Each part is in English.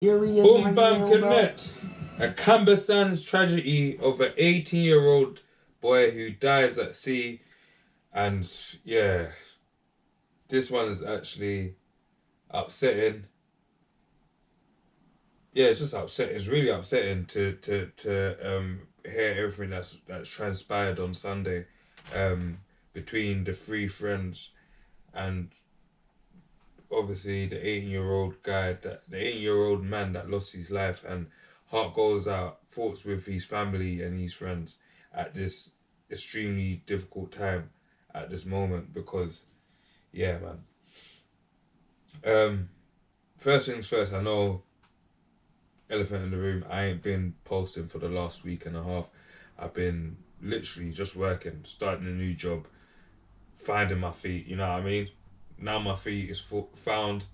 Boom Bam Connect. A Camber Sands tragedy of an 18-year-old boy who dies at sea. And yeah, this one is actually upsetting. Yeah, it's just upsetting. It's really upsetting to hear everything that's transpired on Sunday, between the three friends and obviously the 18-year-old guy, that the 18-year-old man that lost his life. And heart goes out, thoughts with his family and his friends at this extremely difficult time at this moment, because yeah, man. um First things first, I know, elephant in the room, I ain't been posting for the last week and a half. I've been literally just working, starting a new job, finding my feet, you know what I mean? Now my feet is found.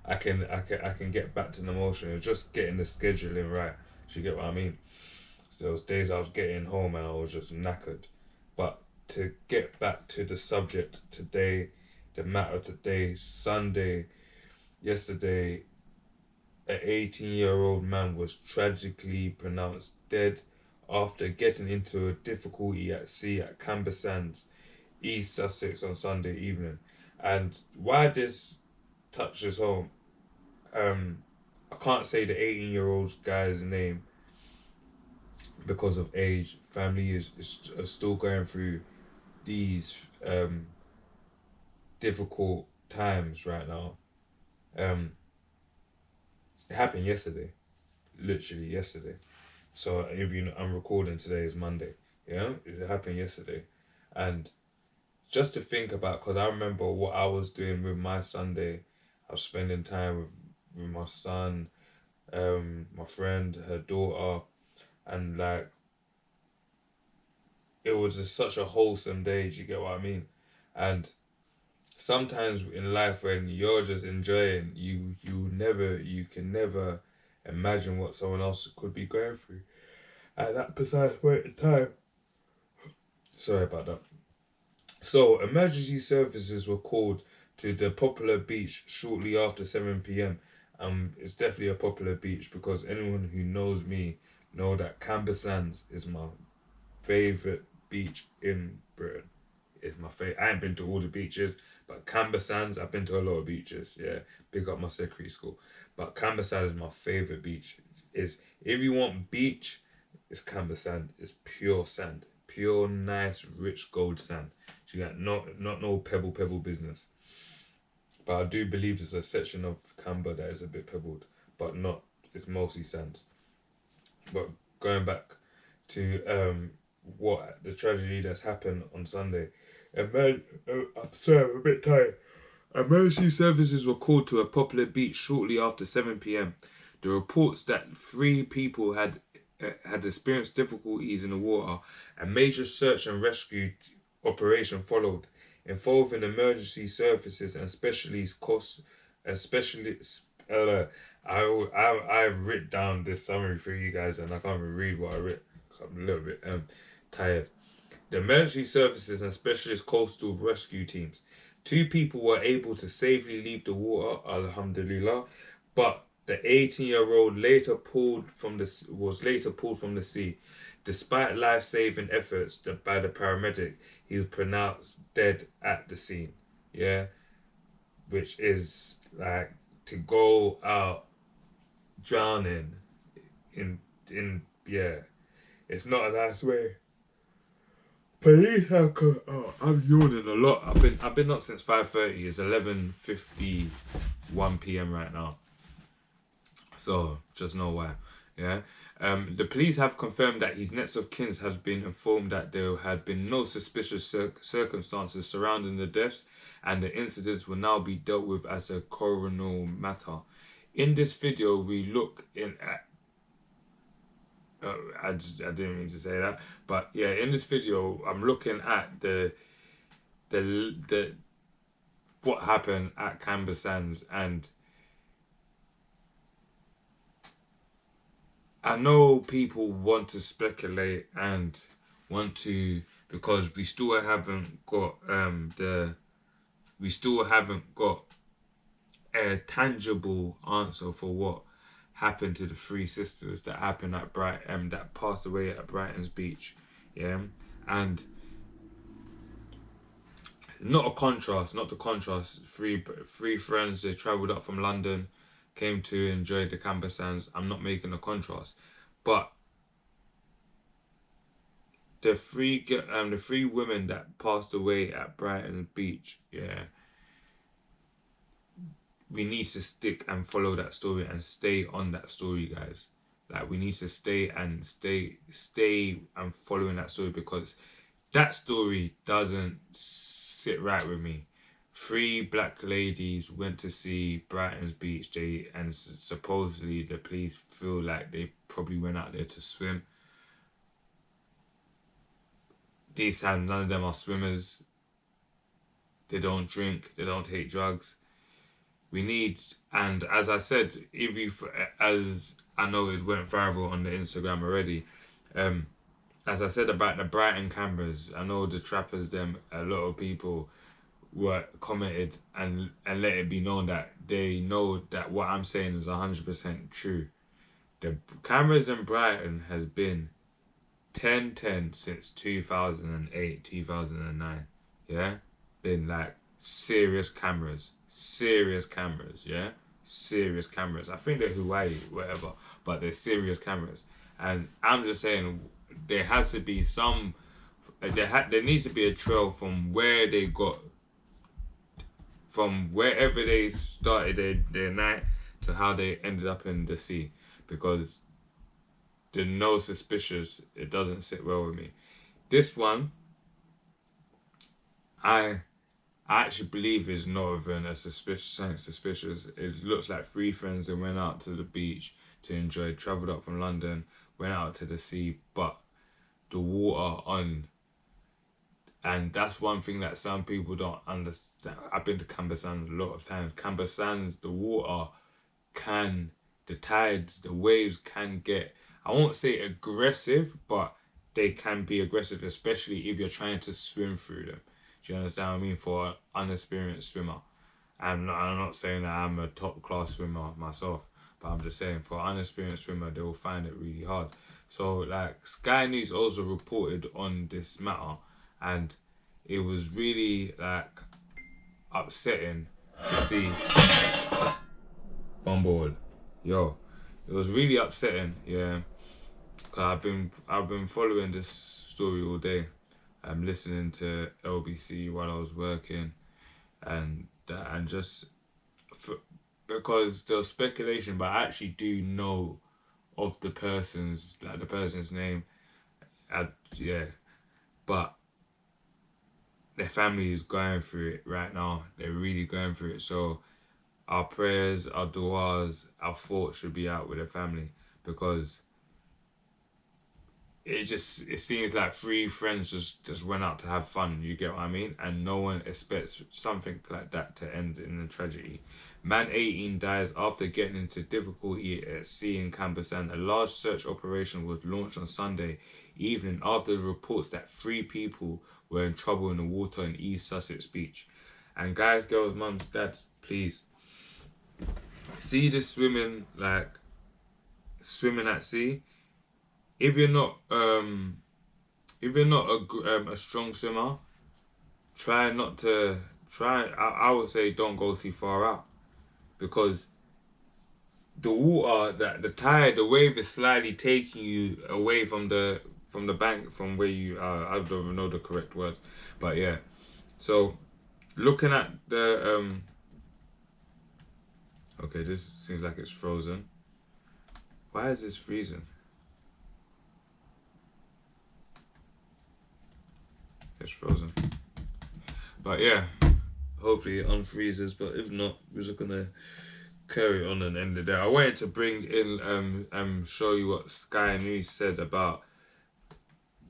I can get back to the motion. It's just getting the scheduling right. Do you get what I mean? So there was days I was getting home and I was just knackered. But to get back to the subject today, the matter today, Sunday, yesterday, an 18-year-old man was tragically pronounced dead after getting into a difficulty at sea at Camber Sands, East Sussex, on Sunday evening. And why this touches home, I can't say the 18-year-old guy's name because of age. Family is still going through these difficult times right now. Um, it happened yesterday, literally yesterday. So if you know, I'm recording today is Monday. Yeah, it happened yesterday, and just to think about, because I remember what I was doing with my Sunday. I was spending time with my son, my friend, her daughter, and like it was just such a wholesome day. Do you get what I mean? And sometimes in life, when you're just enjoying, you can never imagine what someone else could be going through at that precise point in time. Sorry about that. So emergency services were called to the popular beach shortly after 7 p.m. It's definitely a popular beach because anyone who knows me know that Camber Sands is my favorite beach in Britain. It's my favorite. I ain't been to all the beaches, but Camber Sands, I've been to a lot of beaches. Yeah, big up my secondary school. But Camber Sands is my favorite beach. Is if you want beach, it's Camber Sand. It's pure sand, pure nice rich gold sand. So you got not no pebble business. But I do believe there's a section of Camber that is a bit pebbled, but not. It's mostly sand. But going back to what the tragedy that's happened on Sunday. I'm sorry, I'm a bit tired. Emergency services were called to a popular beach shortly after 7 p.m. The reports that three people had experienced difficulties in the water. A major search and rescue operation followed, involving emergency services and specialist cost and specialists. I've written down this summary for you guys and I can't even read what I wrote. I'm a little bit tired. The emergency services and specialist coastal rescue teams. Two people were able to safely leave the water, alhamdulillah, but the 18-year-old was later pulled from the sea. Despite life-saving efforts by the paramedic, he was pronounced dead at the scene. Yeah, which is like to go out drowning in yeah, it's not a nice way. Police have I'm yawning a lot. I've been up since 5:30. It's 11:51 p.m. right now. So just know why. Yeah. The police have confirmed that his next of kin has been informed that there had been no suspicious circumstances surrounding the deaths, and the incidents will now be dealt with as a coronial matter. In this video, we look in at. I didn't mean to say that, but yeah, in this video, I'm looking at the what happened at Camber Sands, and I know people want to speculate and want to, because we still haven't got a tangible answer for what happened to the three sisters that happened at that passed away at Brighton's beach. Yeah, and not the contrast. Three friends, they travelled up from London, came to enjoy the Camber Sands. I'm not making a contrast, but the three women that passed away at Brighton Beach, yeah, we need to stick and follow that story and stay on that story, guys. Like, we need to stay and following that story, because that story doesn't sit right with me. Three black ladies went to see Brighton's Beach. Supposedly the police feel like they probably went out there to swim. These times, none of them are swimmers. They don't drink. They don't take drugs. We need, and as I said, as I know it went viral on the Instagram already, as I said about the Brighton cameras, I know the trappers, a lot of people were commented and let it be known that they know that what I'm saying is 100% true. The cameras in Brighton has been 10/10 since 2008, 2009. Yeah? Been like serious cameras, yeah? Serious cameras. I think they're Hawaii, whatever, but they're serious cameras. And I'm just saying, there has to be some, there needs to be a trail from where they got, from wherever they started their night to how they ended up in the sea, because the no suspicious, it doesn't sit well with me. This one, I actually believe is not even a suspicious. It looks like three friends that went out to the beach to enjoy, travelled up from London, went out to the sea, but the water and that's one thing that some people don't understand. I've been to Camber Sands a lot of times. Camber Sands, the water the tides, the waves can get, I won't say aggressive, but they can be aggressive, especially if you're trying to swim through them. Do you understand what I mean? For an unexperienced swimmer. I'm not saying that I'm a top class swimmer myself, but I'm just saying for an unexperienced swimmer, they will find it really hard. So like, Sky News also reported on this matter, and it was really like upsetting to see. Bumble, yo, it was really upsetting, yeah. Cause I've been following this story all day. I'm listening to LBC while I was working, and just because there was speculation, but I actually do know of the person's name. Yeah, but their family is going through it right now. They're really going through it. So our prayers, our du'as, our thoughts should be out with their family, because it seems like three friends just went out to have fun. You get what I mean? And no one expects something like that to end in a tragedy. Man 18 dies after getting into difficulty at sea in Camber Sands. A large search operation was launched on Sunday evening after the reports that 3 people were in trouble in the water in East Sussex Beach. And guys, girls, mums, dads, please see this swimming at sea. If you're not a strong swimmer, I would say don't go too far out, because the water, the tide, the wave is slightly taking you away from the bank, from where you are. I don't even know the correct words, but yeah. So looking at the okay, this seems like it's frozen. Why is this freezing? It's frozen. But yeah, hopefully it unfreezes, but if not, we're just gonna carry on and end the day. I wanted to bring in show you what Sky News said about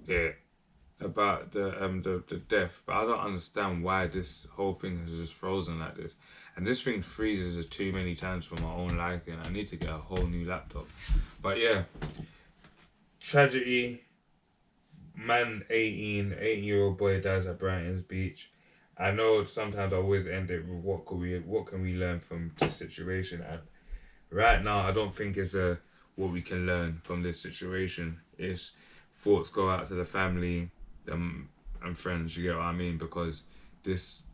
the death, but I don't understand why this whole thing has just frozen like this. And this thing freezes too many times for my own liking. I need to get a whole new laptop. But yeah, tragedy. Man 18-year-old boy dies at Brighton's Beach. I know sometimes I always end it with what can we learn from this situation, and right now I don't think it's a what we can learn from this situation. It's thoughts go out to the family, and friends. You get what I mean? Because this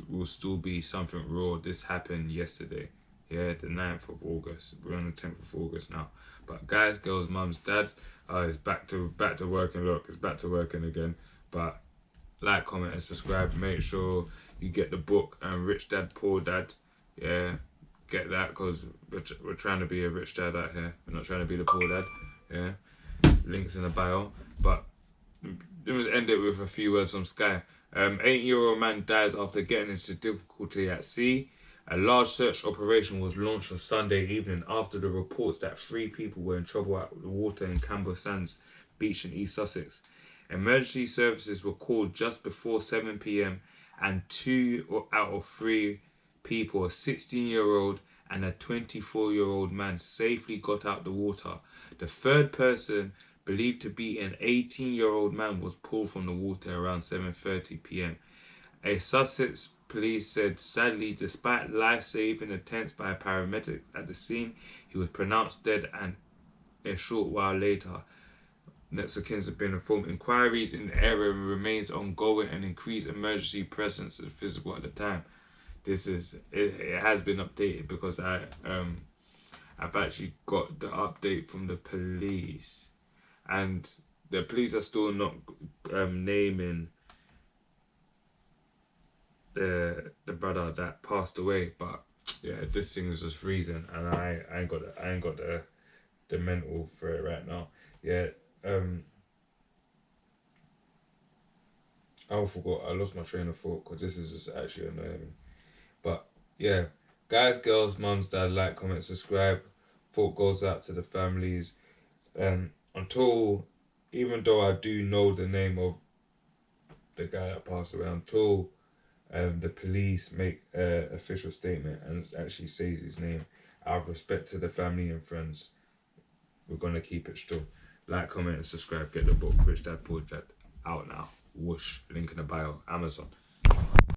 will still be something raw. This happened yesterday. Yeah, the 9th of August. We're on the 10th of August now. But guys, girls, mums, dads, it's back to working. Look, it's back to working again. But like, comment, and subscribe. Make sure you get the book Rich Dad Poor Dad. Yeah, get that, because we're trying to be a rich dad out here. We're not trying to be the poor dad. Yeah, links in the bio. But let's end it with a few words from Sky. 8-year-old man dies after getting into difficulty at sea. A large search operation was launched on Sunday evening after the reports that 3 people were in trouble at the water in Camber Sands beach in East Sussex. Emergency services were called just before 7 p.m. and 2 out of 3 people, a 16-year-old and a 24-year-old man, safely got out the water. The third person, believed to be an 18-year-old man, was pulled from the water around 7:30 p.m. A Sussex Police said, sadly, despite life-saving attempts by paramedics at the scene, he was pronounced dead, and a short while later, next of kin have been informed. Inquiries in the area remains ongoing, and increased emergency presence is visible at the time. It has been updated because I've actually got the update from the police, and the police are still not naming the brother that passed away. But yeah, this thing is just freezing, and I ain't got the mental for it right now. Yeah. I forgot. I lost my train of thought because this is just actually annoying me. But yeah, guys, girls, mums, dad, like, comment, subscribe. Thought goes out to the families. Until, even though I do know the name of the guy that passed away, until the police make an official statement and actually says his name, out of respect to the family and friends, we're gonna keep it still. Like, comment, and subscribe. Get the book Rich Dad Poor Dad out now. Whoosh. Link in the bio. Amazon.